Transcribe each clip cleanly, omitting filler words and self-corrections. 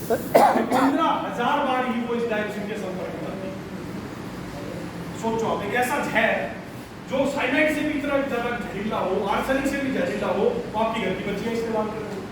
15,000 बार ही वो इस डायरेक्शन के संपर्क में आती है। सोचो आप, एक ऐसा जहर जो साइनाइड से भी इतना ज्यादा जहरीला हो, आर्सेनिक से भी जहरीला हो, तो आपकी घर की बच्चियां इस्तेमाल कर रही हैं,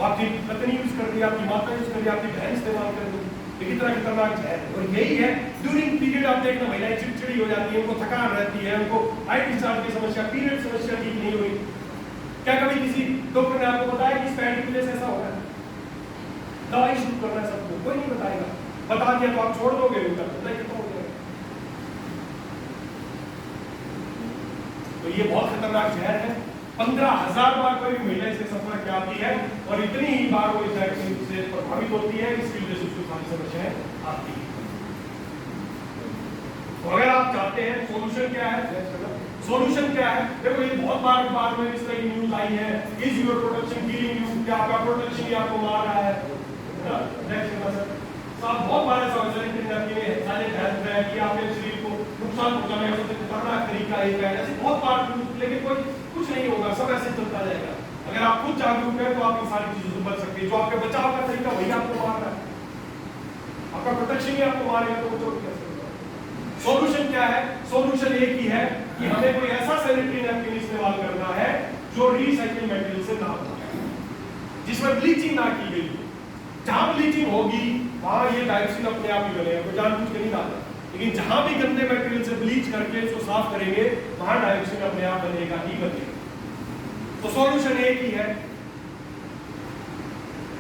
आपकी पत्नी यूज कर रही है, आपकी माता यूज कर रही है, आपकी बहन इस्तेमाल कर रही है। कितना खतरनाक जहर है। और यही है ड्यूरिंग पीरियड आप देखना महिलाएं चिड़चिड़ी हो जाती है, उनको थकान रहती है, उनको हाई डिस्चार्ज की समस्या, पीरियड समस्या ठीक नहीं हुई। क्या कभी किसी डॉक्टर ने आपको बताया कि इस पैड की वजह से ऐसा होगा? दवाई शुरू करना है सबको, कोई नहीं बताएगा। बता दिया तो आप छोड़ दोगे, उनका नहीं खत्म हो जाएगा। तो ये बहुत खतरनाक जहर है। 15,000 बार कोई भी महिला इससे संपर्क में आती है और इतनी ही बार वो इस डायरेक्शन से प्रभावित होती है, इसकी वजह से उसको सारी समस्याएं आती है। तो अगर आप चाहते हैं सॉल्यूशन क्या है, सॉल्यूशन क्या है? देखो ये बहुत बार में इस तरह की न्यूज आई है, is your protection killing you, क्या आपका प्रोटेक्शन ही आपको मार रहा है? बहुत बार ऐसा होता है कि आपके शरीर को नुकसान पहुंचाने का सबसे खतरनाक तरीका एक है, ऐसे बहुत बार, लेकिन कोई कुछ नहीं होगा, सब ऐसे चलता जाएगा। अगर आप खुद जागरूक हैं तो आप इन सारी चीजों से बच सकते हैं। जो आपके बचाव का तरीका वही आपको मार रहा है, आपका प्रोटेक्शन ही आपको मारेगा, तो बचो कैसे? सॉल्यूशन क्या है? सॉल्यूशन एक ही है कि हमें कोई ऐसा सैनिटरी नैपकिन इस्तेमाल करना है जो रिसाइकिल मटेरियल से ना बना, जिसमें ब्लीचिंग ना की गई। जहां ब्लीचिंग होगी वहां ये डायोक्सिन अपने आप ही बनेगा, कोई जानबूझ के नहीं डालता। लेकिन जहां भी गंदे मटेरियल से ब्लीच करके इसको साफ करेंगे वहां डायोक्सिन अपने आप बनेगा ही बनेगा। तो सॉल्यूशन एक ही है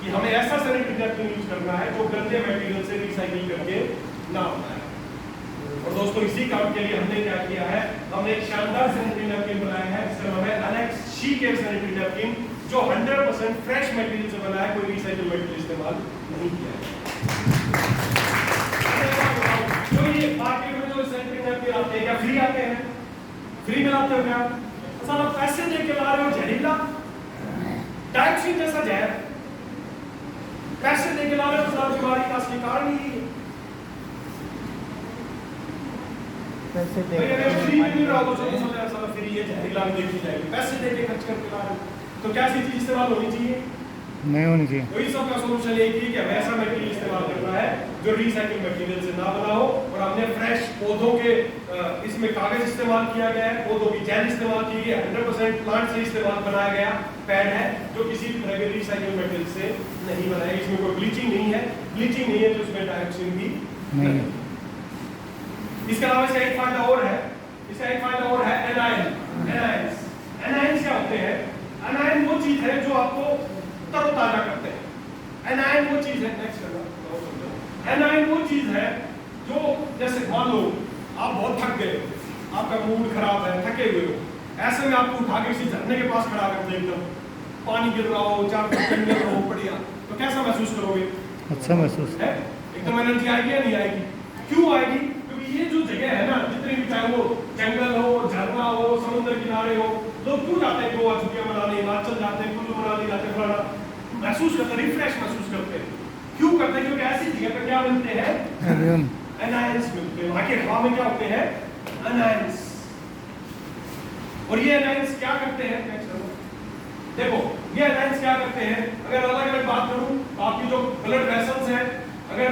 कि हमें ऐसा सैनिटरी नैपकिन यूज करना है जो गंदे मटेरियल से रिसाइकिल करके ना बनाए। और दोस्तों इसी काम के लिए हमने क्या किया है, हमने एक शानदार सैनिटरी नैपकिन बनाया है, इसका नाम है Alex she care sanitary napkin, जो 100% फ्रेश मटेरियल से बना है, कोई रिसाइकिल मटेरियल इस्तेमाल नहीं किया है। तो ये मार्केट में जो सैनिटरी नैपकिन आते हैं, क्या फ्री आते हैं? फ्री में आते हो क्या? साला पैसे दे के ला रहे हो, जहरीला डायोक्सिन जैसा जहर पैसे दे के ला रहे हो, तो सारी बीमारी का असली कारण ही है। पैसे दे फ्री में मिल रहा हो तो साला फ्री है, जहरीला में देखी जाएगी, पैसे दे के खर्च करके ला रहे हो, तो क्या सी चीज इस्तेमाल होनी चाहिए? नहीं होनी चाहिए। वही सबका सॉल्यूशन एक ही कि हमें ऐसा मटेरियल इस्तेमाल करना है जो रिसाइकिल मटेरियल से ना बना हो। और हमने फ्रेश पौधों के इसमें कागज इस्तेमाल किया गया है, पौधों की जेल इस्तेमाल की गई है, 100% प्लांट से इस्तेमाल बनाया गया पैड है जो किसी भी तरह के रिसाइकिल मटेरियल से नहीं बना है। इसमें कोई ब्लीचिंग नहीं है, ब्लीचिंग नहीं है तो इसमें डायोक्सिन भी नहीं है। इसके अलावा इसका एक फायदा और है, एनायन। एनायन क्या होते हैं? एनायन वो चीज है जो आपको तरोताजा करते हैं। एनायन वो चीज है, एनायन वो चीज है जो, जैसे मान लो आप बहुत थक गए, आपका मूड खराब है, थके हुए हो, ऐसे में आपको उठा के किसी झरने के पास खड़ा करते हैं, एकदम पानी गिर रहा हो, चार गिर रहा हो, बढ़िया, तो कैसा महसूस करोगे? अच्छा महसूस है, एकदम एनर्जी आएगी या नहीं आएगी? क्यों आएगी? ये जो जगह है ना, जितने भी, चाहे वो जंगल हो, झरना हो, समुद्र किनारे हो, लोग क्यों जाते हैं गोवा छुट्टियां मनाने, हिमाचल जाते हैं, कुल्लू मनाली जाते हैं, फलाना महसूस करते हैं, रिफ्रेश महसूस करते हैं। क्यों करते हैं? क्योंकि ऐसी जगह पर क्या मिलते हैं? एनायंस मिलते हैं। वहां की हवा में क्या होते हैं? एनायंस। और ये एनायंस क्या करते हैं? देखो ये एनायंस क्या करते हैं, अगर अलग अलग बात करूं, आपकी जो ब्लड वेसल्स हैं, अगर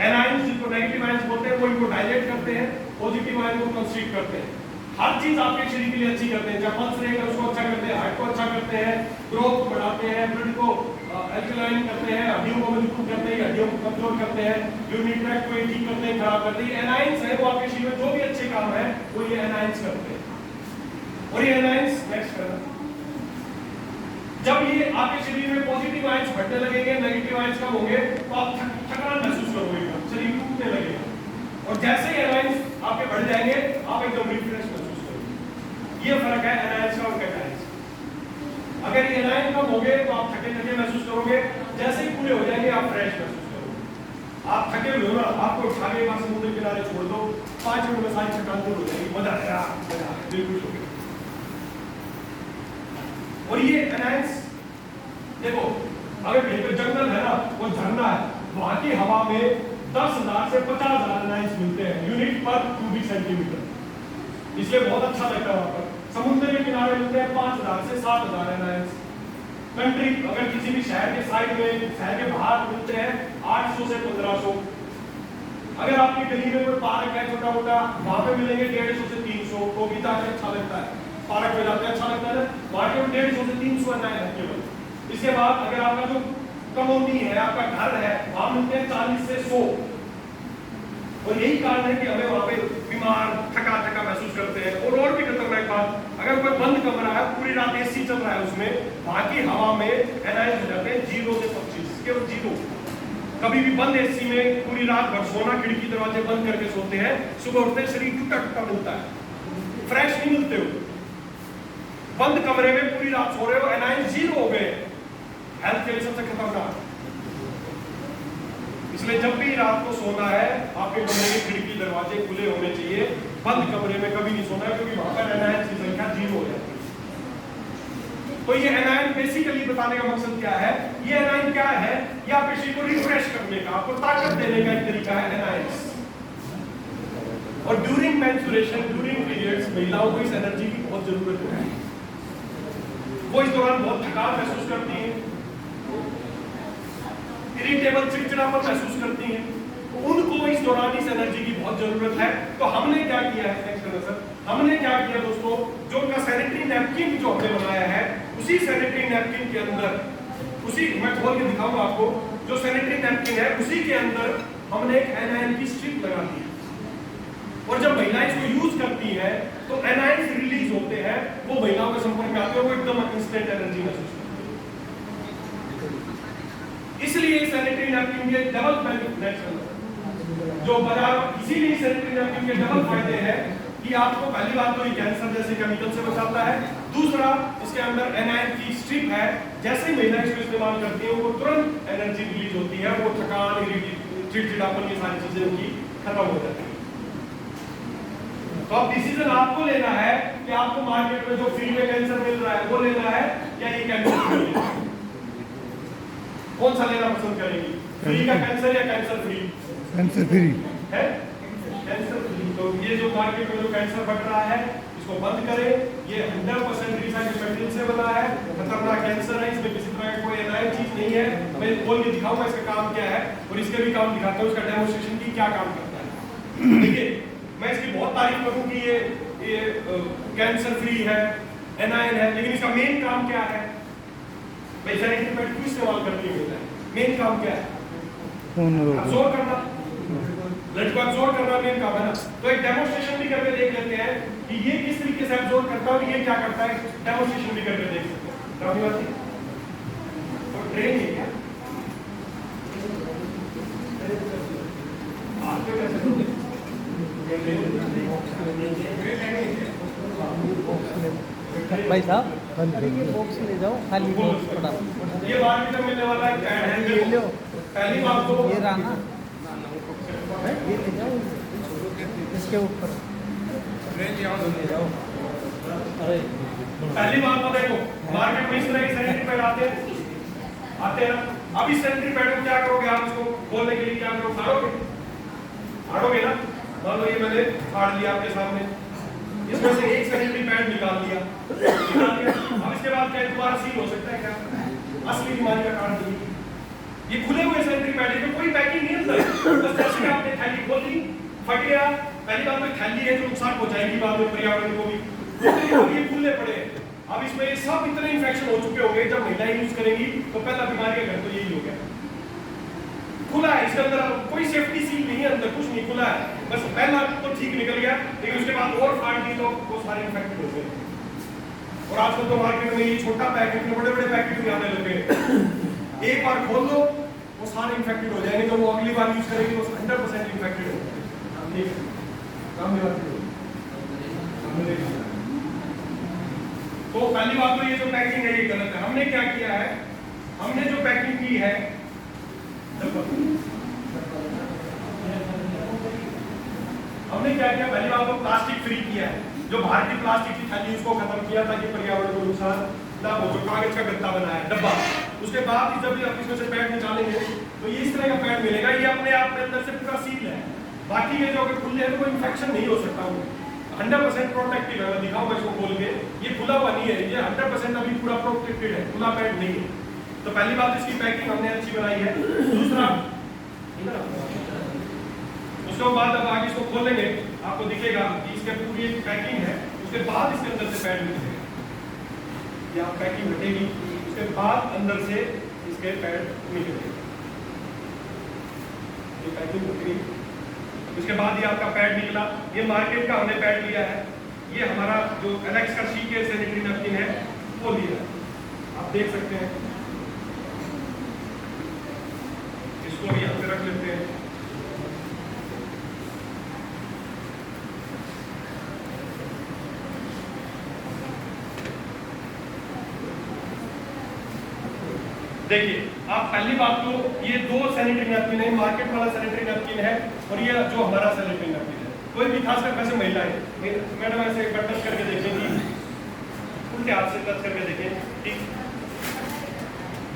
एनायंस जिनको नेगेटिव आयंस बोलते हैं वो इनको डायलेट करते हैं, पॉजिटिव आयन को कंस्ट्रिक्ट करते हैं। हर चीज आपके शरीर के लिए अच्छी करते हैं, जब पल्स रहेगा उसको अच्छा करते हैं, हार्ट को अच्छा करते हैं, ग्रोथ को बढ़ाते हैं, ब्लड को एल्कलाइन करते हैं, हड्डियों को मजबूत करते हैं, हड्डियों को कमजोर करते हैं, यूरिन ट्रैक्ट को ठीक करते हैं, खराब करते हैं। एनायंस है वो आपके शरीर में जो भी अच्छे काम है वो ये एनायंस करते हैं। और ये एनायंस नेक्स्ट करना, जब ये आपके शरीर में पॉजिटिव आयंस बढ़ने लगेंगे, नेगेटिव आयंस कम होंगे, तो आप थकान महसूस करोगे, शरीर टूटने लगेगा। और जैसे ही एनायंस आपके बढ़ जाएंगे आप एकदम रिफ्रेश महसूस करोगे। ये फर्क है एनायंस का और कैटायंस। अगर ये एनायन कम होंगे तो आप थके थके महसूस करोगे, जैसे ही पूरे हो जाएंगे आप फ्रेश महसूस करोगे। आप थके हुए हो ना, आपको उठा के बाहर समुद्र किनारे छोड़ दो, 5 मिनट में सारी थकान दूर हो जाएगी, मजा आएगा, बिल्कुल हो गया। और ये एनायंस देखो, अगर कहीं पे जंगल है ना, वो झरना है, वहां की हवा में 10,000 से 50,000 एनायंस मिलते हैं यूनिट पर क्यूबिक सेंटीमीटर, इसलिए बहुत अच्छा लगता है। वहां पर समुद्र के किनारे मिलते हैं 5,000 से 7,000 एनायंस। कंट्री अगर किसी भी शहर के साइड में, शहर के बाहर मिलते हैं 800 से 1500। अगर आपकी गली में कोई पार्क है छोटा मोटा, वहां पे मिलेंगे 150 से 300। तो भी जाके अच्छा लगता है, पार्क में जाते अच्छा लगता है, वहां के 150 से 300 है केवल। इसके बाद अगर आपका जो कॉलोनी है, आपका घर है, वहां मिलते हैं 40 से 100। और यही कारण है कि हमें वहां पे बीमार थका थका महसूस करते हैं। और भी खतरनाक बात, अगर कोई बंद कमरा है, पूरी रात एसी चल रहा है उसमें, वहां की हवा में एनायन हो जाते हैं 0 से 25, केवल 0। कभी भी बंद एसी में पूरी रात भर सोना, खिड़की दरवाजे बंद करके सोते हैं, सुबह उठते हैं शरीर टूटा टूटा मिलता है, फ्रेश नहीं मिलते हो। बंद कमरे में पूरी रात सो रहे हो, एनायन 0 हो गए, हेल्थ के लिए सबसे खतरनाक। इसलिए जब भी रात को सोना है, आपके कमरे के खिड़की दरवाजे खुले होने चाहिए। बंद कमरे में कभी नहीं सोना है, क्योंकि वहां पर एनायन की संख्या 0 हो जाती है। तो ये एनायन बेसिकली बताने का मकसद क्या है? ये एनायन क्या है? ये आपके शरीर को रिफ्रेश करने का, आपको ताकत देने का एक तरीका है एनायन। और ड्यूरिंग मेंस्ट्रुएशन, ड्यूरिंग पीरियड्स, महिलाओं को इस एनर्जी की बहुत जरूरत है। वो इस दौरान बहुत थकान महसूस करती है, इरिटेबल, चिड़चिड़ापन महसूस करती हैं, तो उनको इस दौरान इस एनर्जी की बहुत जरूरत है। तो हमने क्या किया है सर, हमने क्या किया दोस्तों, जो उनका सैनिटरी नैपकिन जो हमने बनाया है, उसी सैनिटरी नैपकिन के अंदर, उसी मैं खोल के दिखाऊंगा आपको, जो सैनिटरी नैपकिन है उसी के अंदर हमने एक एनायन की स्ट्रिप लगा दी है। और जब महिलाएं इसको यूज करती है तो एनायन रिलीज होते हैं, वो महिलाओं के संपर्क में आते हैं, वो एकदम इंस्टेंट एनर्जी महसूस करते हैं। इसलिए सैनिटरी नैपकिन के डबल बेनिफिट, जो बाजार, इसीलिए सैनिटरी नैपकिन के डबल फायदे हैं कि आपको पहली बात तो ये कैंसर जैसे केमिकल से बचाता है, दूसरा इसके अंदर एनायन की स्ट्रिप है, जैसे ही महिलाएं इसको इस्तेमाल करती हैं वो तुरंत एनर्जी रिलीज होती है, वो थकान, चिड़चिड़ापन, ये सारी चीजें उनकी खत्म हो जाती है। तो अब डिसीजन आपको लेना है कि आपको मार्केट में जो फ्री में कैंसर मिल रहा है वो लेना है या ये कैंसर फ्री लेना है। कौन सा लेना पसंद करेंगी, फ्री का कैंसर या कैंसर फ्री? कैंसर फ्री है, कैंसर फ्री। तो ये जो मार्केट में जो कैंसर बढ़ रहा है इसको बंद करें। ये 100% रिसाइकिल मटेरियल से बना है, खतरनाक कैंसर है, इसमें किसी तरह का कोई नई चीज नहीं है। मैं बोल के दिखाऊंगा इसका काम क्या है और इसके भी काम दिखाता हूँ, इसका डेमोन्स्ट्रेशन की क्या काम करता है। देखिए, मैं इसकी बहुत तारीफ करूं कि ये कैंसर फ्री है, एनायन है, लेकिन इसका मेन काम क्या है? मैं सैनिटरी पैड क्यों इस्तेमाल करती हूँ? मेन काम क्या है? अब्सॉर्ब करना, ब्लड को अब्सॉर्ब करना मेन काम है ना। तो एक डेमोन्स्ट्रेशन भी करके देख लेते हैं कि ये किस तरीके से अब्सॉर्ब करता है और ये क्या करता है, डेमोन्स्ट्रेशन भी करके देख सकते हैं। तो ट्रेन है क्या? आपको कैसे भाई साहब बॉक्स ले जाओ, खाली बॉक्स पड़ा। ये मार्केट में मिलने वाला है, ये लो, पहली बात तो ये रहा ना, ये ले जाओ, इसके ऊपर ले जाओ। अरे पहली बात तो देखो, मार्केट में इस तरह के सैनिटरी पैड आते हैं ना। अब इस सैनिटरी पैड को क्या करोगे आप? इसको खोलने के लिए क्या करो, फाड़ोगे ना। मान लो ये मैंने फाड़ लिया आपके सामने, इसमें से एक सैनिटरी पैड निकाल दिया। अब इसके बाद क्या दोबारा सील हो सकता है क्या? असली बीमारी का कारण नहीं। ये खुले हुए सैनिटरी पैड में कोई पैकिंग नहीं अंदर, बस जैसे आपने थैली खोल दी, फट गया। पहली बात तो थैली है जो नुकसान पहुंचाएगी बाद में पर्यावरण को भी। अब ये खुले पड़े, अब इसमें ये सब इतने इन्फेक्शन हो चुके होंगे, जब महिलाएं यूज करेंगी तो पहला बीमारी का घर तो यही हो गया। खुला है, इसके अंदर कोई सेफ्टी सील नहीं है, अंदर कुछ नहीं, खुला है। बस पहला तो ठीक निकल गया, लेकिन उसके बाद और फाड़ दी तो वो सारे इन्फेक्टेड हो गए। और आजकल तो मार्केट में ये छोटा पैकेट में बड़े बड़े पैकेट भी आने लगे। एक बार खोल दो वो सारे इन्फेक्टेड हो जाएंगे, तो वो अगली बार यूज करेंगे तो 100% इन्फेक्टेड हो जाएंगे। ठीक है, काम में बात तो पहली बात तो ये जो पैकिंग है ये गलत है। हमने क्या किया है, हमने जो पैकिंग की है, हमने क्या किया, पहली बात तो प्लास्टिक फ्री किया है। जो बाहर की प्लास्टिक की थैली उसको खत्म किया ताकि पर्यावरण को नुकसान ना हो। जो कागज का गत्ता बनाया डब्बा, उसके बाद जब भी आप इसमें से पैड निकालेंगे तो ये इस तरह का पैड मिलेगा। ये अपने आप में अंदर से पूरा सील है, बाकी ये जो अगर खुले हैं तो कोई इन्फेक्शन नहीं हो सकता। 100% प्रोटेक्टिव है। मैं दिखाऊंगा इसको खोल के, ये खुला हुआ नहीं है, ये 100% अभी पूरा प्रोटेक्टेड है, खुला पैड नहीं है। तो पहली बात इसकी पैकिंग हमने अच्छी बनाई है। दूसरा, उसके बाद अब आगे इसको खोलेंगे आपको दिखेगा कि इसके पूरी एक पैकिंग है, उसके बाद इसके अंदर से पैड निकलेगा। ये आप पैकिंग हटेगी, उसके बाद अंदर से इसके पैड निकलेंगे। ये पैकिंग हट गई, उसके बाद ये आपका पैड निकला। ये मार्केट का हमने पैड लिया है, ये हमारा जो एलेक्स का शीके सैनिटरी नैपकिन है वो लिया है, आप देख सकते हैं। इसको भी यहाँ पे रख लेते हैं। देखिए, आप पहली बात तो ये दो सैनिटरी नैपकिन है, मार्केट वाला सैनिटरी नैपकिन है और ये जो हमारा सैनिटरी नैपकिन है। कोई भी खासकर वैसे महिलाएं, मैडम ऐसे एक बार टच करके देखेंगी, उनके हाथ से टच करके देखें, ठीक।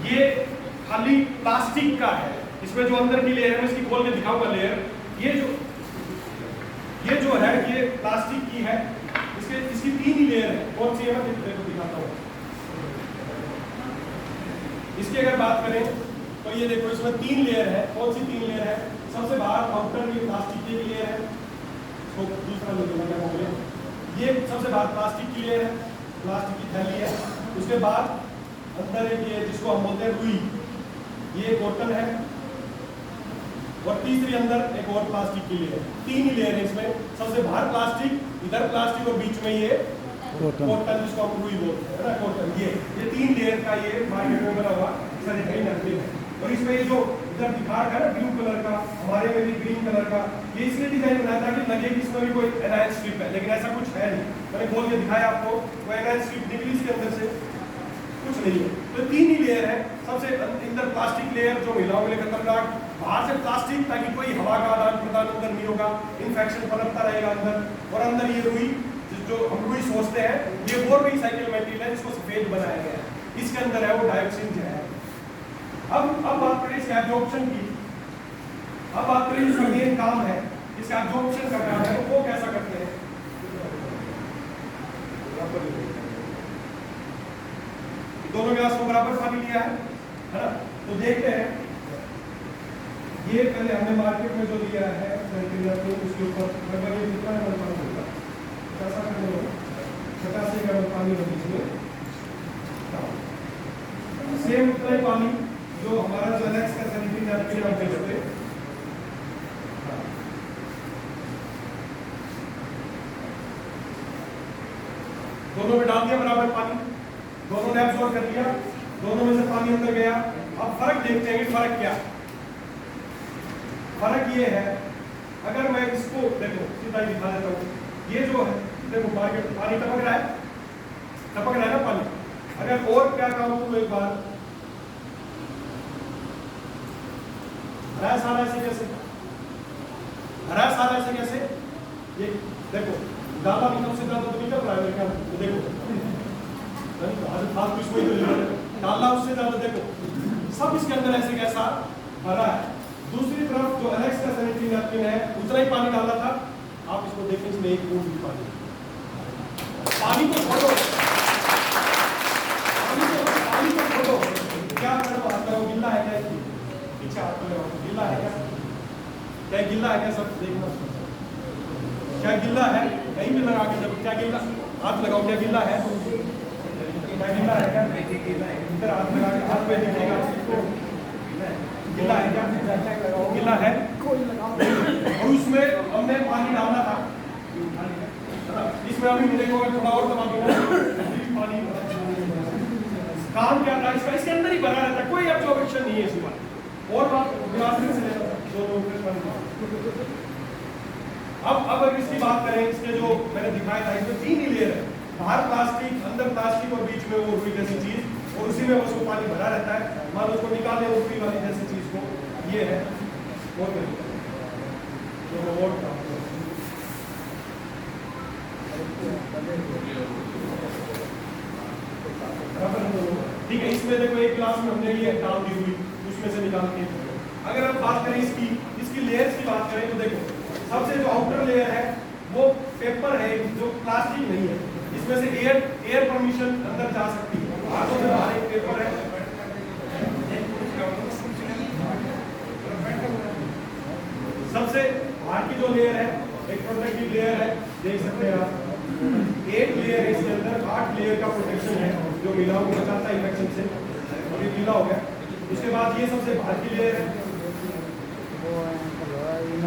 ये खाली प्लास्टिक का है, इसमें जो अंदर की लेयर है इसकी खोल के दिखाऊंगा लेयर। ये जो है ये प्लास्टिक की है, इसकी 3 ही लेयर है। कौन सी है मैं देखो दिखाता हूँ। इसकी अगर बात करें तो ये देखो इसमें 3 लेयर है। कौन सी 3 लेयर है? सबसे बाहर आउटर ये प्लास्टिक की लेयर है, तो दूसरा लेयर ये सबसे बाहर प्लास्टिक की लेयर है, प्लास्टिक की थैली है। उसके बाद अंदर एक ये जिसको हम बोलते हैं रुई, ये कॉटन है, और तीसरी अंदर एक और प्लास्टिक की लेयर। 3 ही लेयर है इसमें। सबसे बाहर प्लास्टिक, इधर प्लास्टिक और बीच में ये कॉटन जिसको हम रुई बोलते हैं ना, कॉटन। ये 3 लेयर का ये मार्केट में बना हुआ सैनिटरी नैपकिन है। और इसमें ये जो इधर दिखा रखा है ना ब्लू कलर का, हमारे में भी ग्रीन कलर का, ये इसलिए डिजाइन बनाया था कि लगे कि इसमें भी कोई एनायन स्ट्रिप है, लेकिन ऐसा कुछ है नहीं। मैंने खोल के दिखाया आपको, वो एनायन स्ट्रिप निकली इसके अंदर से कुछ नहीं है। तो 3 ही लेयर है। सबसे अंदर प्लास्टिक लेयर जो महिलाओं के लिए खतरनाक, बाहर से प्लास्टिक ताकि कोई हवा का आदान प्रदान अंदर नहीं होगा, इन्फेक्शन पनपता रहेगा अंदर। और अंदर ये रुई जो हम रुई सोचते हैं, ये वो रिसाइकिल मटेरियल है जिसको सफेद बनाया गया है। इसके अंदर है वो डायोक्सिन जो है। अब बात करें इसके एब्जॉर्प्शन की। अब बात करें इसका मेन काम है, इसका एब्जॉर्प्शन का काम है, वो कैसा करते हैं। दोनों गिलास को बराबर पानी लिया है ना। तो देखते हैं, ये पहले हमने मार्केट में जो लिया है उसके ऊपर लगभग कितना पानी होगा, 85 ग्राम पानी होगी इसमें। सेम उतना ही पानी जो हमारा जो एलेक्स का सैनिटरी नैपकिन हम बेचते हैं, दोनों में डाल दिया बराबर पानी, दोनों ने एब्सॉर्ब कर लिया, दोनों में से पानी अंदर गया। अब फर्क देखते हैं कि फर्क क्या। फर्क ये है, अगर मैं इसको देखो सीधा ही दिखा देता हूँ, ये जो है देखो मार्केट पानी टपक रहा है ना पानी। अगर और क्या काम करूँ एक बार, हरा सारा ऐसे कैसे, ये देखो डाला भी सबसे ज्यादा तो निकल रहा है मेरे ख्याल में। तो देखो डाला उससे ज्यादा देखो सब इसके अंदर ऐसे कैसा भरा है। दूसरी तरफ जो एलेक्स का सैनिटरी नैपकिन है उतना ही पानी डाला था। आप इसको देखें, इसमें एक बूंद भी पानी को छोड़ो, क्या करो, हाथ लगाओ, गिल्ला है क्या, पीछे हाथ लगाओ, गिल्ला है क्या गिल्ला है क्या, सब देखना क्या गिल्ला है, कहीं भी लगा के जब क्या गिल्ला, हाथ लगाओ क्या गिल्ला है, क्या गिल्ला है क्या, इधर हाथ लगा के हाथ पे देखिएगा, गिल्ला है क्या, गिल्ला है। और उसमें हमने पानी डालना था, इसमें अभी मिलेगा थोड़ा और दबा पानी। काम क्या था इसका, इसके अंदर ही भरा रहता है, कोई एब्जॉर्प्शन नहीं है इसमें। और बात अब अगर इसकी बात करें, इसके जो मैंने दिखाया था इसमें 3 ही लेयर है, बाहर प्लास्टिक, अंदर प्लास्टिक और बीच में वो रुई जैसी चीज, और उसी में उसको पानी भरा रहता है। मान लो उसको निकाले रुई वाली जैसी चीज को, ये है और ठीक है। इसमें देखो एक गिलास में हमने ये डाल दी हुई, उसमें से निकाल के। अगर आप बात करें इसकी लेयर्स की बात करें तो देखो सबसे जो आउटर लेयर है वो पेपर है जो प्लास्टिक नहीं है, इसमें से एयर परमिशन अंदर जा सकती है। हाथों से बाहर एक पेपर है, सबसे बाहर की जो लेयर है एक प्रोटेक्टिव लेयर है, देख सकते हैं आप। 8 लेयर है इसके अंदर, 8 लेयर का प्रोटेक्शन है जो मीलाओं को बचाता है इन्फेक्शन से। और ये गीला हो गया। उसके बाद ये सबसे बाहर की लेयर है।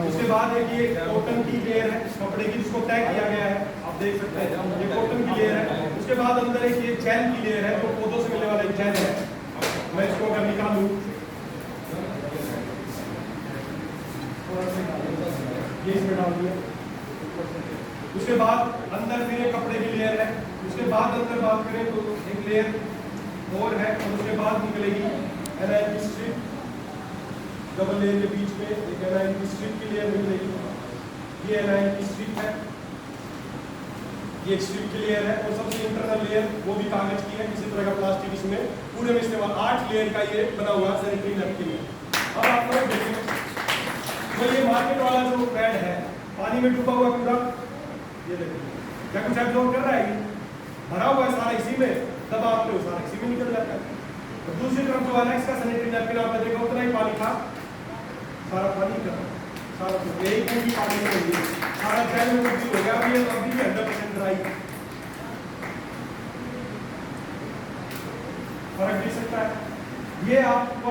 उसके बाद एक ये कॉटन की लेयर है कपड़े की, जिसको टैग किया गया है, आप देख सकते हैं ये कॉटन की लेयर है। उसके बाद अंदर एक ये जैल की लेयर है जो पौधों से मिलने वाला एक जैल है। मैं इसको अगर निकालूं, ये इसमें डाल दिया। उसके बाद अंदर फिर एक कपड़े की लेयर है। उसके बाद अंदर बात करें तो एक लेयर और है, और उसके बाद निकलेगी एनाइन की स्ट्रिप, डबल लेयर के बीच में एक एनाइन की स्ट्रिप की लेयर मिलेगी। ये एनाइन की स्ट्रिप है, ये एक स्ट्रिप की लेयर है। और सबसे इंटरनल लेयर वो भी कागज की है, किसी तरह का प्लास्टिक इसमें पूरे में इस्तेमाल। 8 लेयर का ये बना हुआ सैनिटरी नैपकिन है। अब आप लोग देखें तो ये मार्केट वाला जो पैड है पानी में डूबा हुआ पूरा, ये देखो क्या कुछ एब्जॉर्ब कर रहा है, ये भरा हुआ है सारा इसी में, दबाते हो सारा इसी में निकल जाता है। और दूसरी तरफ जो एलेक्स का सैनिटरी नैपकिन आपने देखा उतना ही पानी था, सारा पानी का सारा यही पूरी पानी में होगी, सारा जैल में कुछ हो गया। अभी ये अभी भी 100% ड्राई, फर्क दिख सकता है। ये आपको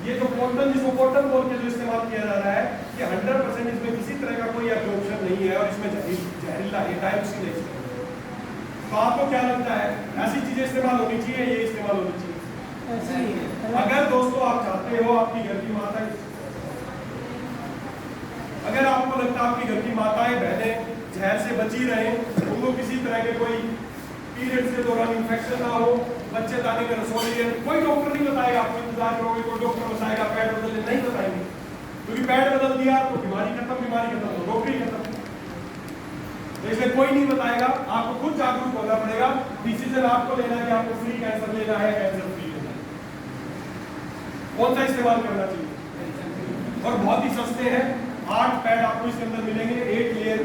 ये जो कॉटन, जिसको कॉटन बोल के जो इस्तेमाल किया जा रहा है, ये 100% इसमें किसी तरह का कोई एब्जॉर्प्शन नहीं है और इसमें जहरीला है, डाइऑक्सिन है। तो आपको क्या लगता है ऐसी चीजें इस्तेमाल होनी चाहिए, ये इस्तेमाल होनी चाहिए? ऐसे ही है। अगर दोस्तों आप चाहते हो आपकी घर की माता, अगर आपको लगता है आपकी घर की माताएं बहनें जहर से बची रहें, उनको किसी तरह के कोई पीरियड के दौरान इन्फेक्शन ना हो, बच्चे दाने में रसोई है, कोई डॉक्टर नहीं बताएगा आपको, इंतजार करोगे कोई डॉक्टर बताएगा पैड बदलने, नहीं बताएंगे, क्योंकि पैड बदल दिया तो बीमारी खत्म तो डॉक्टरी खत्म। तो इसलिए कोई नहीं बताएगा, आपको खुद जागरूक होना पड़ेगा। डिसीजन आपको लेना है कि आपको फ्री कैंसर लेना है, कैंसर फ्री लेना है, कौन सा इस्तेमाल करना चाहिए। और बहुत ही सस्ते हैं, 8 पैड आपको इसके अंदर मिलेंगे, 8 लेयर का